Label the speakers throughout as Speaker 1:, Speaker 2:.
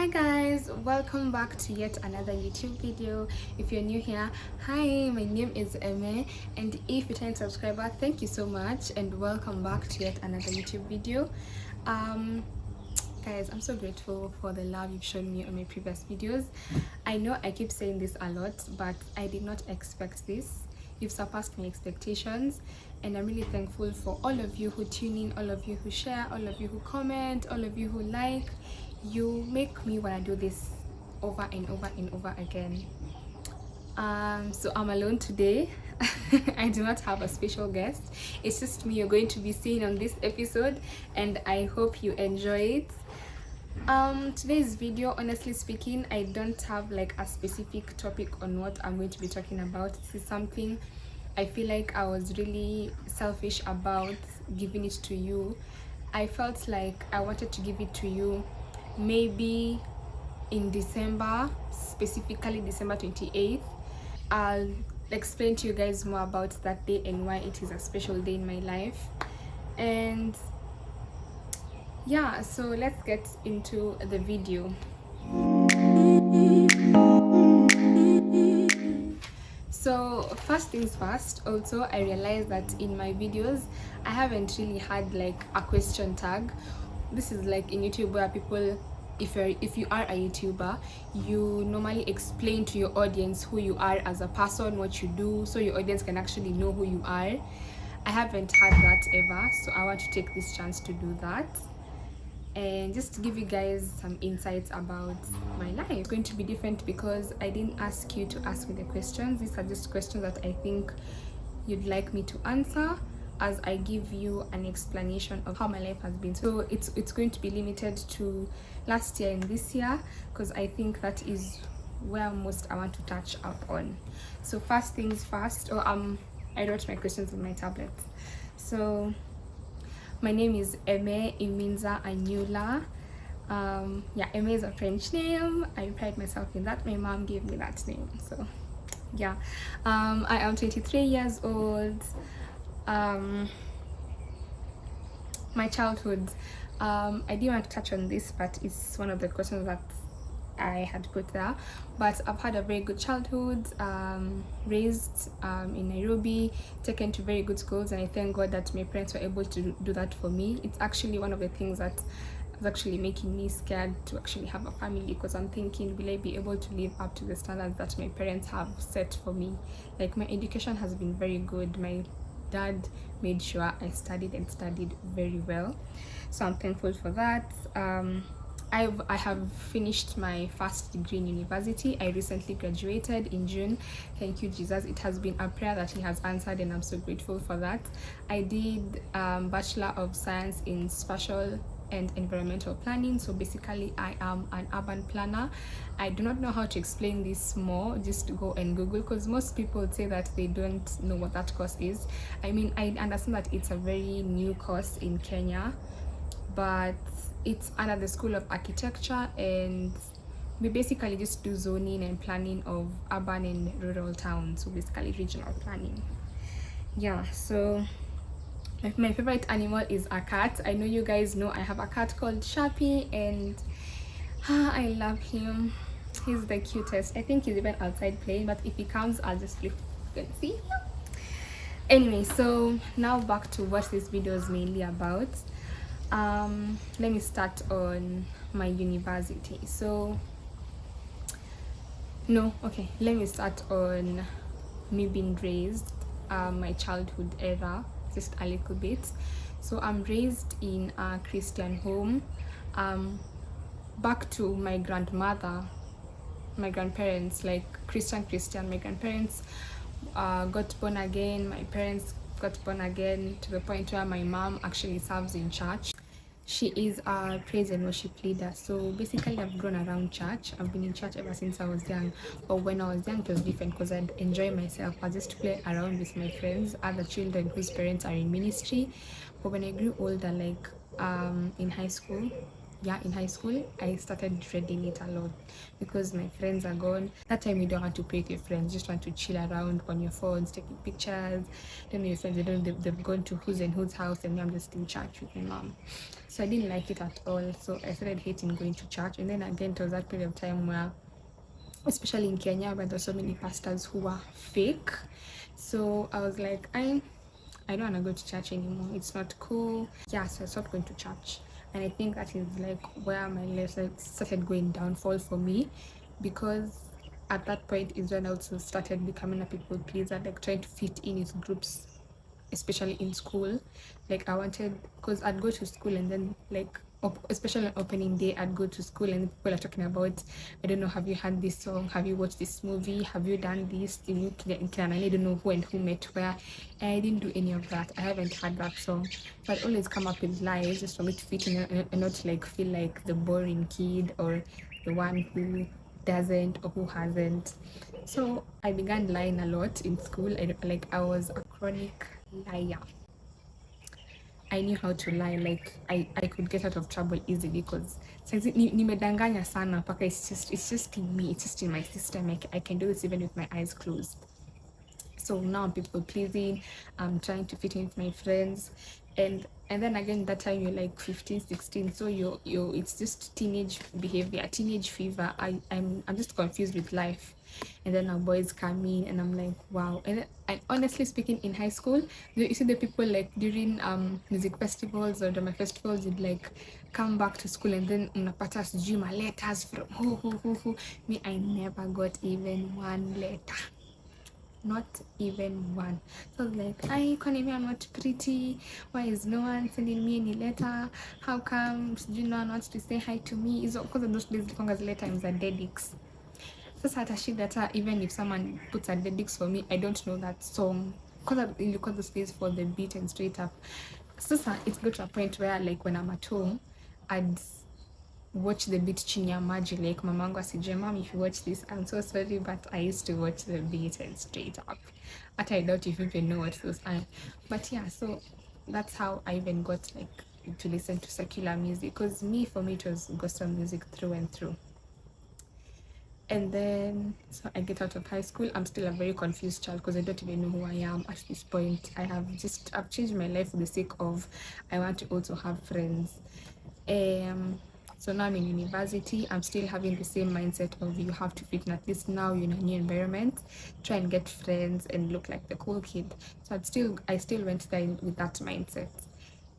Speaker 1: Hi guys, welcome back to yet another YouTube video. If you're new here, hi, my name is Eme, and if you're a subscriber, thank you so much and welcome back to yet another YouTube video. Guys, I'm so grateful for the love you've shown me on my previous videos. I know I keep saying this a lot, but I did not expect this. You've surpassed my expectations, and I'm really thankful for all of you who tune in, all of you who share, all of you who comment, all of you who like. You make me want to do this over and over and over again. So I'm alone today. I do not have a special guest. It's just me you're going to be seeing on this episode, and I hope you enjoy it. Today's video, honestly speaking, I don't have like a specific topic on what I'm going to be talking about. This is something I feel like I was really selfish about giving it to you. I felt like I wanted to give it to you maybe in December, specifically December 28th. I'll explain to you guys more about that day and why it is a special day in my life. And yeah, so let's get into the video. So first things first, also I realized that in my videos I haven't really had like a question tag. This is like in YouTube where people, if you are a YouTuber, you normally explain to your audience who you are as a person, what you do, so your audience can actually know who you are. I haven't had that ever, so I want to take this chance to do that and just to give you guys some insights about my life. It's going to be different because I didn't ask you to ask me the questions. These are just questions that I think you'd like me to answer as I give you an explanation of how my life has been. So it's going to be limited to last year and this year because I think that is where most I want to touch up on. So first things first, I wrote my questions on my tablet. So my name is Eme Iminza Anyula. Yeah, Eme is a French name. I pride myself in that. My mom gave me that name. So yeah, I am 23 years old. My childhood, I didn't want to touch on this, but it's one of the questions that I had put there. But I've had a very good childhood, raised in Nairobi, taken to very good schools, and I thank God that my parents were able to do that for me. It's actually one of the things that was actually making me scared to actually have a family, because I'm thinking, will I be able to live up to the standards that my parents have set for me? Like, my education has been very good. My dad made sure I studied and studied very well, so I'm thankful for that. I have finished my first degree in university. I recently graduated in June. Thank you, Jesus. It has been a prayer that he has answered, and I'm so grateful for that. I did Bachelor of Science in Spatial and Environmental Planning. So basically I am an urban planner. I do not know how to explain this more. Just go and Google, because most people say that they don't know what that course is. I mean, I understand that it's a very new course in Kenya, but it's under the School of Architecture, and we basically just do zoning and planning of urban and rural towns, so basically regional planning. Yeah, so my favorite animal is a cat. I know you guys know I have a cat called Shappy, and I love him. He's the cutest. I think he's even outside playing, but if he comes, I'll just flip. You can see him. Anyway, so now back to what this video is mainly about. Let me start on my university. Let me start on me being raised, my childhood era, just a little bit. So I'm raised in a Christian home. Back to my grandmother, my grandparents, like Christian. My grandparents got born again. My parents got born again to the point where my mom actually serves in church. She is a praise and worship leader. So basically I've grown around church. I've been in church ever since I was young. But when I was young, it was different because I'd enjoy myself. I just play around with my friends, other children whose parents are in ministry. But when I grew older, like in high school, yeah, in high school, I started dreading it a lot because my friends are gone. That time you don't want to play with your friends, you just want to chill around on your phones, taking pictures. Then your friends, they've gone to who's and whose house, and I'm just in church with my mom. So I didn't like it at all. So I started hating going to church. And then again, it was that period of time where, especially in Kenya, where there's so many pastors who are fake. So I was like, I don't want to go to church anymore. It's not cool. Yeah, so I stopped going to church. And I think that is like where my life started going downfall for me, because at that point is when I also started becoming a people pleaser, like trying to fit in with groups, especially in school. Like I wanted, because I'd go to school and then like especially on opening day, I'd go to school and people are talking about, I don't know, have you heard this song, have you watched this movie, have you done this in Canada, I don't know who and who met where. I didn't do any of that. I haven't heard that song, but I'd always come up with lies just for me to fit in and not like feel like the boring kid or the one who doesn't or who hasn't. So I began lying a lot in school. I was a chronic liar. I knew how to lie. Like I could get out of trouble easily because nimedanganya sana paka it's just in me. It's just in my system. I can do this even with my eyes closed. So now I'm people pleasing, I'm trying to fit in with my friends, and then again that time you're like 15, 16, so you're it's just teenage behavior, teenage fever. I'm just confused with life. And then our boys come in and I'm like, wow. And honestly speaking, in high school, you see the people like during music festivals or drama festivals, you'd like come back to school and then unapata sijui ma letters from who. Me, I never got even one letter, not even one. So I was like, I can't even, I'm not pretty. Why is no one sending me any letter? How come no one wants to say hi to me? Is because of those days zile times are dedix. Sasa hata shida hata even if someone puts a dedix for me, I don't know that song. Because those days for the beat and straight up. Sasa it's got to a point where like when I'm at home, I'd watch the beat chini ya maji, like mamangu asijue, mom, if you watch this, I'm so sorry, but I used to watch the beat and straight up. At I doubt if you even know what those are. But yeah, so that's how I even got like to listen to secular music, because for me it was gospel music through and through. And then so I get out of high school. I'm still a very confused child because I don't even know who I am at this point. I've changed my life for the sake of I want to also have friends. So now I'm in university. I'm still having the same mindset of you have to fit in. At least now you're in a new environment, try and get friends and look like the cool kid. So I still went there with that mindset,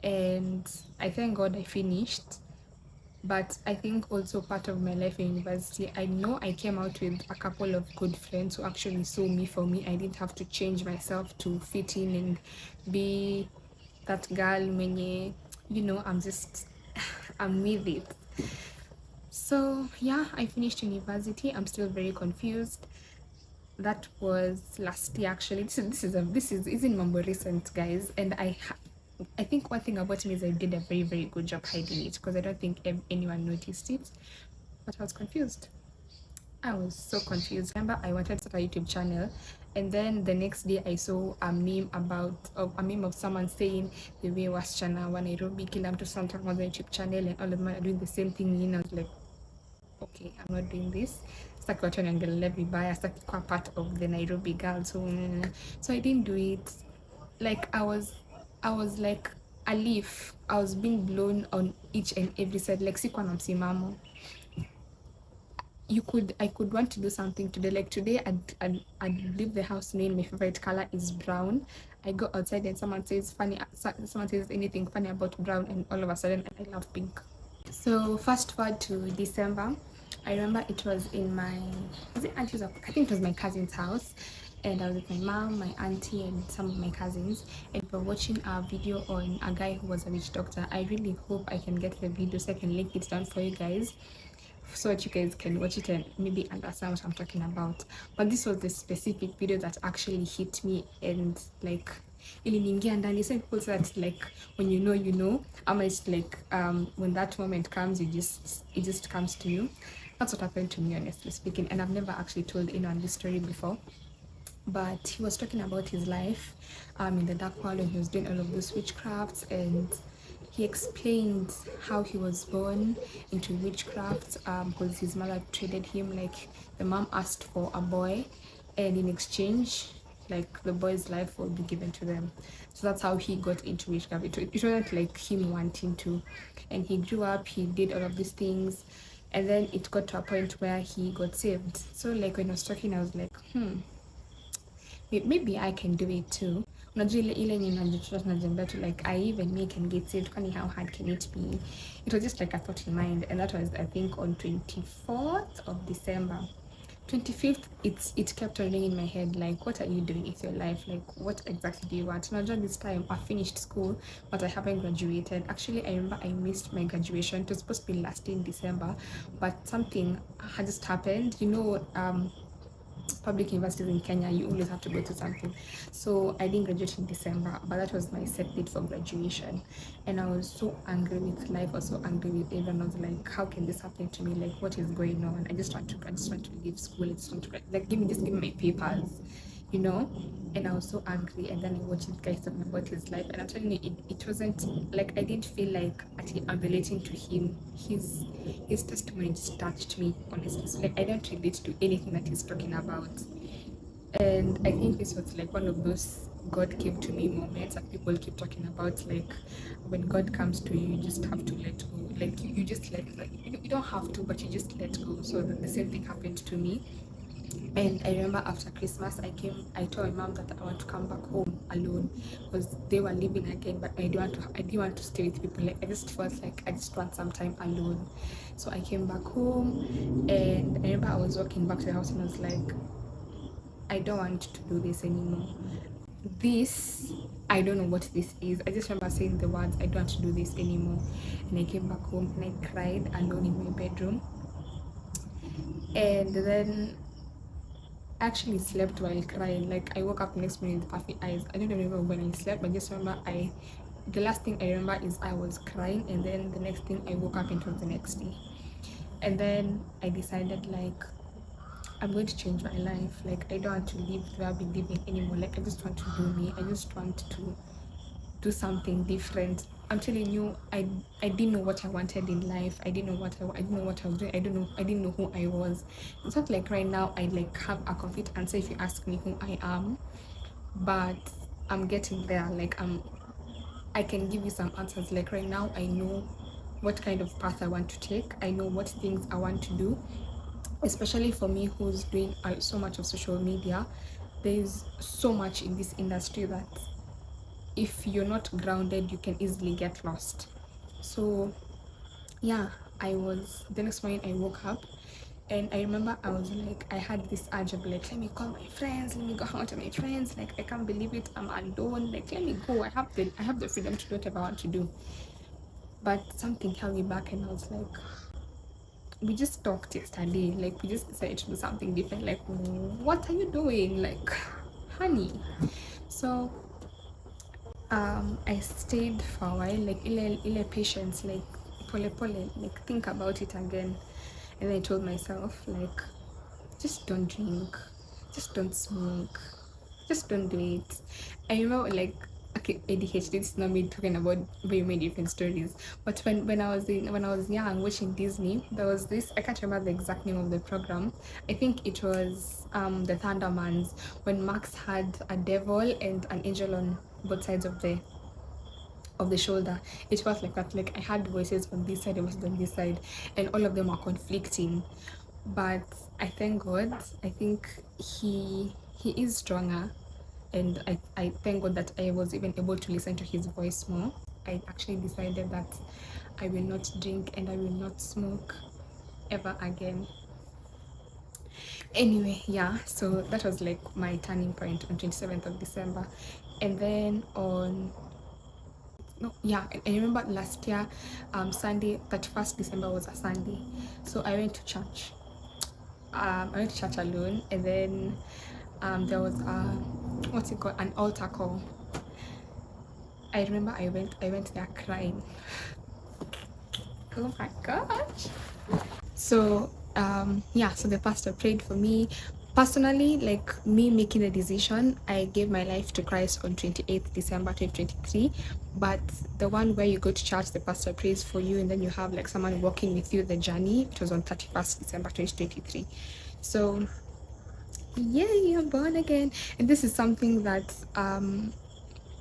Speaker 1: and I thank God I finished. But I think also part of my life in university, I know I came out with a couple of good friends who actually saw me for me. I didn't have to change myself to fit in and be that girl mwenye, I'm with it. So yeah, I finished university. I'm still very confused. That was last year actually. This is isn't mambo recent, guys, and I think one thing about me is I did a very, very good job hiding it because I don't think anyone noticed it. But I was confused. I was so confused. Remember, I wanted to start a YouTube channel, and then the next day I saw a meme of someone saying the way wasichana wa Nairobi kila mtu sasa anataka kuanza YouTube channel and all of them are doing the same thing. I was like, okay, I'm not doing this. Sitaki watu waniangalie vibaya, sitaki kuwa part of the Nairobi girls. So I didn't do it. Like I was like a leaf. I was being blown on each and every side. Like sikuwa na msimamo. I could want to do something today. Like today, I'd leave the house knowing my favorite color is brown. I go outside and someone says anything funny about brown, and all of a sudden I love pink. So fast forward to December. I remember it was in my, I think it was my cousin's house, and I was with my mom, my auntie, and some of my cousins, and we were watching a video on a guy who was a witch doctor. I really hope I can get the video so I can link it down for you guys, so that you guys can watch it and maybe understand what I'm talking about. But this was the specific video that actually hit me and like iliniingia ndani. Some people say that like when you know, ama it's like when that moment comes, it just comes to you. That's what happened to me, honestly speaking, and I've never actually told anyone this story before. But he was talking about his life in the dark world when he was doing all of those witchcrafts, and he explained how he was born into witchcraft, because his mother traded him, like the mom asked for a boy, and in exchange, like the boy's life will be given to them. So that's how he got into witchcraft. It wasn't like him wanting to, and he grew up, he did all of these things, and then it got to a point where he got saved. So like when I was talking, I was like, maybe I can do it too. Unajua ile yenye najitoa tunajiambia tu like I even me can get saved, kwani how hard can it be? It was just like a thought in mind, and that was I think on 24th of December. 25th, it kept on ringing in my head like, what are you doing with your life? Like, what exactly do you want? Unajua this time I finished school, but I haven't graduated. Actually, I remember I missed my graduation. It was supposed to be last in December, but something had just happened. You know, public universities in Kenya, you always have to go to something. So I didn't graduate in December, but that was my set date for graduation. And I was so angry with life, I was so angry with everyone. I was like, how can this happen to me? Like, what is going on? I just want to leave school. I just want to like give me my papers, you know. And I was so angry, and then I watched this guy talking about his life, and I'm telling you, it wasn't like I didn't feel like actually I'm relating to him. His testimony just touched me, honestly. So like I don't relate to anything that he's talking about. And I think this was like one of those God came to me moments that people keep talking about. Like when God comes to you, you just have to let go. Like you just you don't have to, but you just let go. So the same thing happened to me. And I remember after Christmas, I told my mom that I want to come back home alone because they were leaving again, but I didn't want to stay with people. Like I just felt like I just want some time alone. So I came back home, and I remember I was walking back to the house and I was like, I don't want to do this anymore. This, I don't know what this is. I just remember saying the words, I don't want to do this anymore. And I came back home and I cried alone in my bedroom. And then actually slept while crying. Like I woke up next morning with puffy eyes. I don't remember when I slept, I just remember the last thing I remember is I was crying, and then the next thing I woke up and it was the next day. And then I decided like I'm going to change my life. Like I don't want to live where I've been living anymore. Like I just want to do me. I just want to do something different. I'm telling you, I didn't know what I wanted in life. I didn't know what I was doing. I didn't know who I was. It's not like right now I like have a complete answer if you ask me who I am, but I'm getting there. Like I can give you some answers. Like right now I know what kind of path I want to take. I know what things I want to do, especially for me who's doing so much of social media. There's so much in this industry that if you're not grounded, you can easily get lost. So yeah, the next morning I woke up, and I remember I was like, I had this urge of like, let me call my friends, let me go out with my friends. Like I can't believe it, I'm alone. Like let me go. I have the freedom to do whatever I want to do. But something held me back, and I was like, we just talked yesterday. Like we just decided to do something different. Like what are you doing? Like, honey. So I stayed for a while, like ile patience, like pole pole, like think about it again. And then I told myself like, just don't drink, just don't smoke, just don't do it. I remember like, okay, ADHD, it's not me talking about very many different stories, but when I was young watching Disney, there was this, I can't remember the exact name of the program. I think it was the Thundermans, when Max had a devil and an angel on both sides of the shoulder. It was like that. Like I had voices on this side, voices on this side, and all of them are conflicting. But I thank God. I think he is stronger, and I thank God that I was even able to listen to his voice more. I actually decided that I will not drink and I will not smoke ever again. Anyway, yeah, so that was like my turning point on 27th of December. And then on no, yeah, I remember last year, Sunday, 31st December was a Sunday. So I went to church. I went to church alone, and then there was what's it called, an altar call. I remember I went there crying. Oh my gosh. So yeah, so the pastor prayed for me. Personally, like me making the decision, I gave my life to Christ on 28th December 2023. But the one where you go to church, the pastor prays for you, and then you have like someone walking with you the journey, it was on 31st December 2023. So yeah, you're born again. And this is something that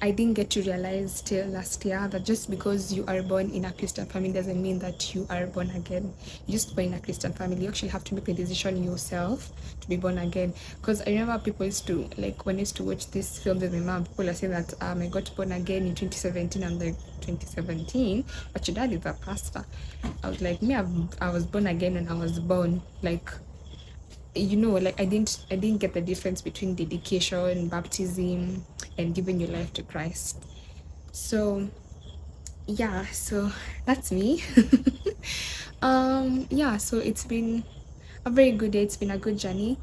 Speaker 1: I didn't get to realize till last year, that just because you are born in a Christian family doesn't mean that you are born again. You just born in a Christian family. You actually have to make the decision yourself to be born again. Because I remember people used to, like, when I used to watch this film with my mom, people are saying that I got born again in 2017. I'm like, 2017? But your dad is a pastor. I was like, I was born again when I was born. Like, you know, like I didn't get the difference between dedication, baptism, and giving your life to Christ. So yeah, so that's me. Yeah, so it's been a very good day. It's been a good journey.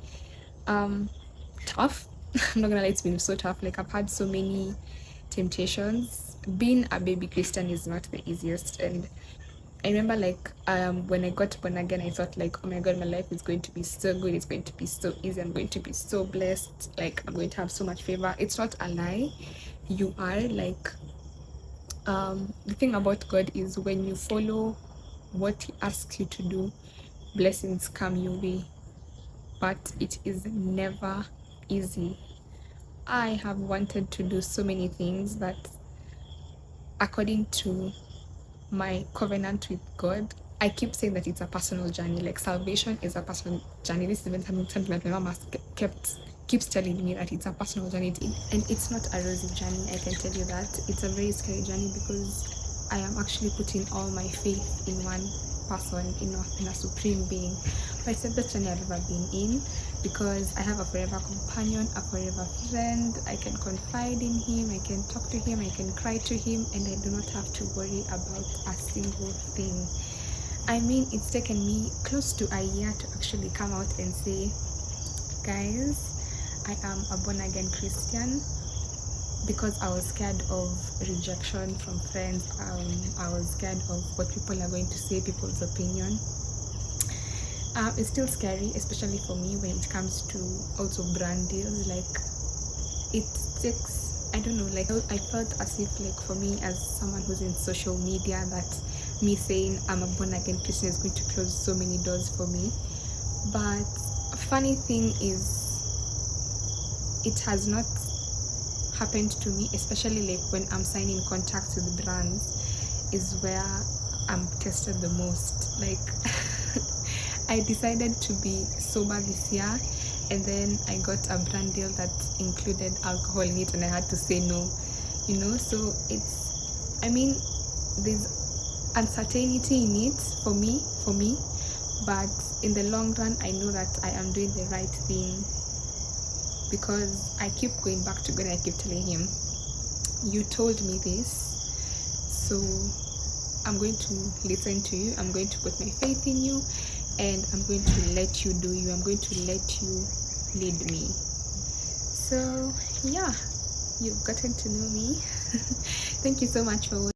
Speaker 1: Tough. I'm not gonna lie, it's been so tough. Like, I've had so many temptations. Being a baby Christian is not the easiest, and I remember, like, when I got born again, I thought, like, oh my god, my life is going to be so good, it's going to be so easy, I'm going to be so blessed, like, I'm going to have so much favor. It's not a lie. You are, like, the thing about God is when you follow what he asks you to do, blessings come your way, but it is never easy. I have wanted to do so many things that, according to my covenant with God, I keep saying that it's a personal journey. Like, salvation is a personal journey. This is even something that my mom has keeps telling me, that it's a personal journey, and it's not a rosy journey. I can tell you that it's a very scary journey, because I am actually putting all my faith in one person, in a supreme being. But it's the best journey I've ever been in, because I have a forever companion, a forever friend. I can confide in him, I can talk to him, I can cry to him, and I do not have to worry about a single thing. I mean, it's taken me close to a year to actually come out and say, guys, I am a born again Christian, because I was scared of rejection from friends. I was scared of what people are going to say, people's opinion. It's still scary, especially for me, when it comes to also brand deals. Like, it takes, I don't know, like, I felt as if, like, for me, as someone who's in social media, that me saying I'm a born again Christian is going to close so many doors for me. But a funny thing is, it has not happened to me, especially like when I'm signing contracts with brands, is where I'm tested the most. Like, I decided to be sober this year, and then I got a brand deal that included alcohol in it, and I had to say no, you know. So it's, I mean, there's uncertainty in it for me, but in the long run, I know that I am doing the right thing, because I keep going back to God and I keep telling him, you told me this, so I'm going to listen to you, I'm going to put my faith in you, and I'm going to let you do you, I'm going to let you lead me. So yeah, you've gotten to know me. Thank you so much for